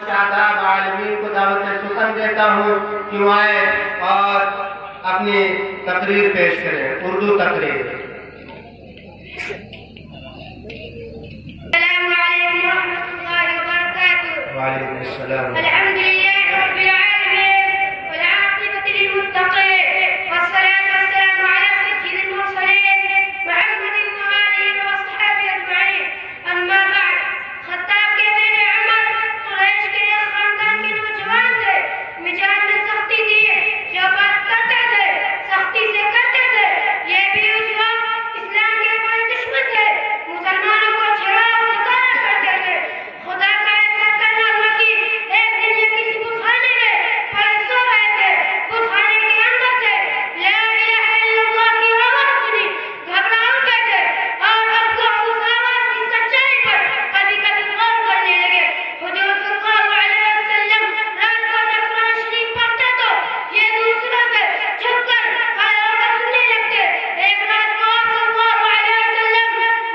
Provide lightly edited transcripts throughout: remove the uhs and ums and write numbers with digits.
शादाब आलमीन को दावत सुखन देता हूँ कि वो आए और अपनी तकरीर पेश करें, उर्दू तकरीर। वालेकुम अस्सलाम। अल्हम्दुलिल्लाह रब्बिल आलमीन वल आक़िबतु लिल मुत्तक़ीन वस्सलातु वस्सलामु अला सय्यिदिल मुरसलीन मुहम्मदिन व आलिहि व अस्हाबिहि अजमईन। अम्मा बाद, खत्ताब के बेटे उमर कुरैश के एक खानदान के नौजवान थे। मिजाज में सख्ती थी, जो बात करते थे सख्ती से करते थे। ये भी उस वक्त इस्लाम के बड़े दुश्मन थे, मुसलमानों को छेड़ा उतारा करते थे। खुदा का ऐसा करना हुआ कि एक दिन ये किसी बुखाने में पड़े सो रहे थे। बुखाने के अंदर से ला इलाहा इल्लल्लाह की आवाज सुनी, घबरा उठे थे और अब उस आवाज की सच्चाई पर कभी कभी गौर करने लगे। हुजूर सल्लल्लाहु अलैहि वसल्लम रात को जब कुरान शरीफ पढ़ते तो ये दूसरों से छुपकर खड़े होकर सुनने लगते। एक रात को आप सल्लल्लाहु अलैहि वसल्लम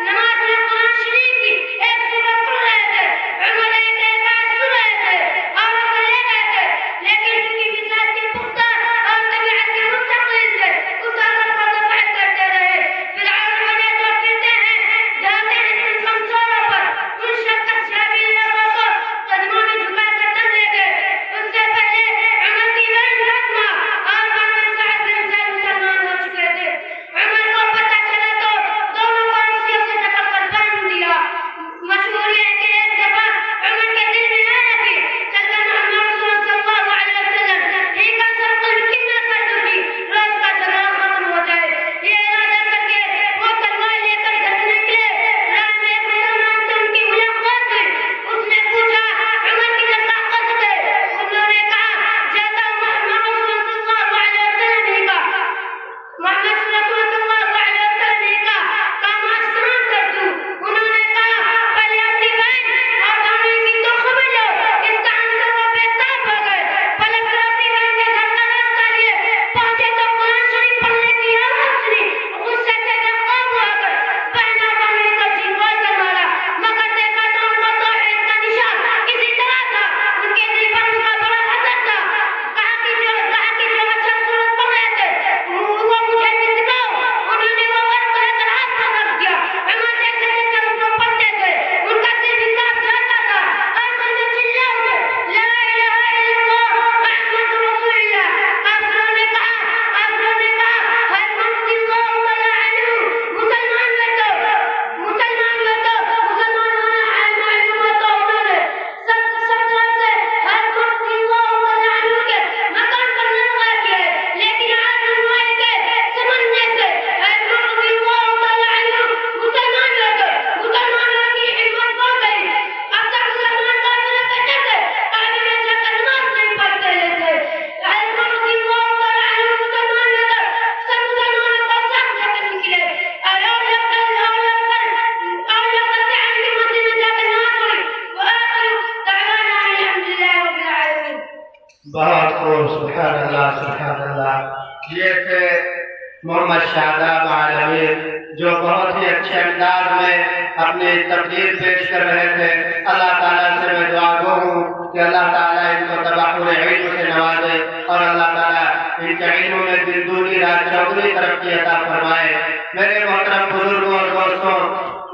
नमाज में कुरान शरीफ की एक सूरत पढ़ रहे थे। उमर एक आयत सुन रहे थे और उसे ले गए थे, लेकिन उनकी मिजाज के पुख्ता और तबीयत के मुस्तकिल से उस असर को दफा करते रहे। फिरऔन बने तो फिरते हैं, जाते हैं उन कमजोरों पर, उन शक्कत शामिल लोगों को कदमों में झुकाकर दम ले गए। उससे पहले उमर की बहन फातिमा और बनु सअद बिन ज़ैद मुसलमान हो चुके थे। उमर को पता चला तो दोनों को रस्सियों से जकड़कर बांध दिया। मशहूर है कि एक दफा उमर के दिल में आया कि चलकर मोहम्मद सल्लल्लाहु अलैहि वसल्लम ही का सर्कल कितना कर दूंगी, रोज का झगड़ा खत्म हो जाए। ये इरादा करके वो तलवार लेकर घर से निकले। राह में एक मुसलमान से उनकी मुलाकात हुई। उसने पूछा, उमर की क्या ताकत है? उन्होंने कहा, जाता हूँ मोहम्मद सल्लल्लाहु अलैहि वसल्लम ही का मोहम्मद सल्लल्लाहु अलैहि वसल्लम ही का काम आसान कर दूं। उन्होंने कहा, पहले अपनी बहन और दोनों की तो खबर लो। इस काम से वो बेताब हो गए। पलट कर अपनी बहन के घर का रास्ता लिए पहुंचे तो कुरान शरीफ पढ़ने की आवाज सुनी। गुस्से से बेकाबू होकर बहनों को मिलकर झिंगोर कर मारा, मगर देखा तो उनको तौहीद का निशान किसी तरह था। उनके दिल पर उसका बड़ा असर था। कहा कि जो अच्छा सूरत पढ़ रहे थे वो मुझे भी सिखाओ। उन्होंने वो वर्क लेकर हाथ पर रख दिया। उमर जैसे जैसे उसको पढ़ते थे उनका दिल भी कांप जाता था। आखिर में चिल्ला उठे, ला इलाहा इल्लल्लाह मुहम्मदुर रसूलुल्लाह। काफिरों ने कहा, हर मुस्लिम तआला अन्हु, मुसलमानों ने सब तरह से हर मुस्लिम तआला अन्हु के मकान पर नजर किया है। लेकिन आज हम आएंगे समझने से हर मुस्लिम तआला अन्हु मुसलमानों की हिम्मत हो गई। अब तक मुसलमान काफिर कहते थे, काबे में जाकर नमाज नहीं पढ़ते लेते। हर मुस्लिम तआला अन्हु मुसलमानों को सब मुसलमानों को साथ लेकर निकले और लोग से आगे मस्जिद में जाकर नमाज पढ़ी। वआखिर दअवाना अल्हम्दुलिल्लाह रब्बिल आलमीन। बहुत खूब, सुभान अल्लाह, सुभान अल्लाह। ये थे मोहम्मद शादाब आलमीन, जो बहुत ही अच्छे अंदाज में अपनी तकरीर पेश कर रहे थे। अल्लाह ताला से मैं दुआ गो हूँ कि अल्लाह ताला इनको तबाकुल इल्म से नवाजे और अल्लाह ताला इनके इल्म में दिन दूनी रात चौगुनी तरक्की अता फरमाए। मेरे मोहतरम बुजुर्गों और दोस्तों,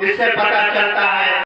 इससे पता चलता है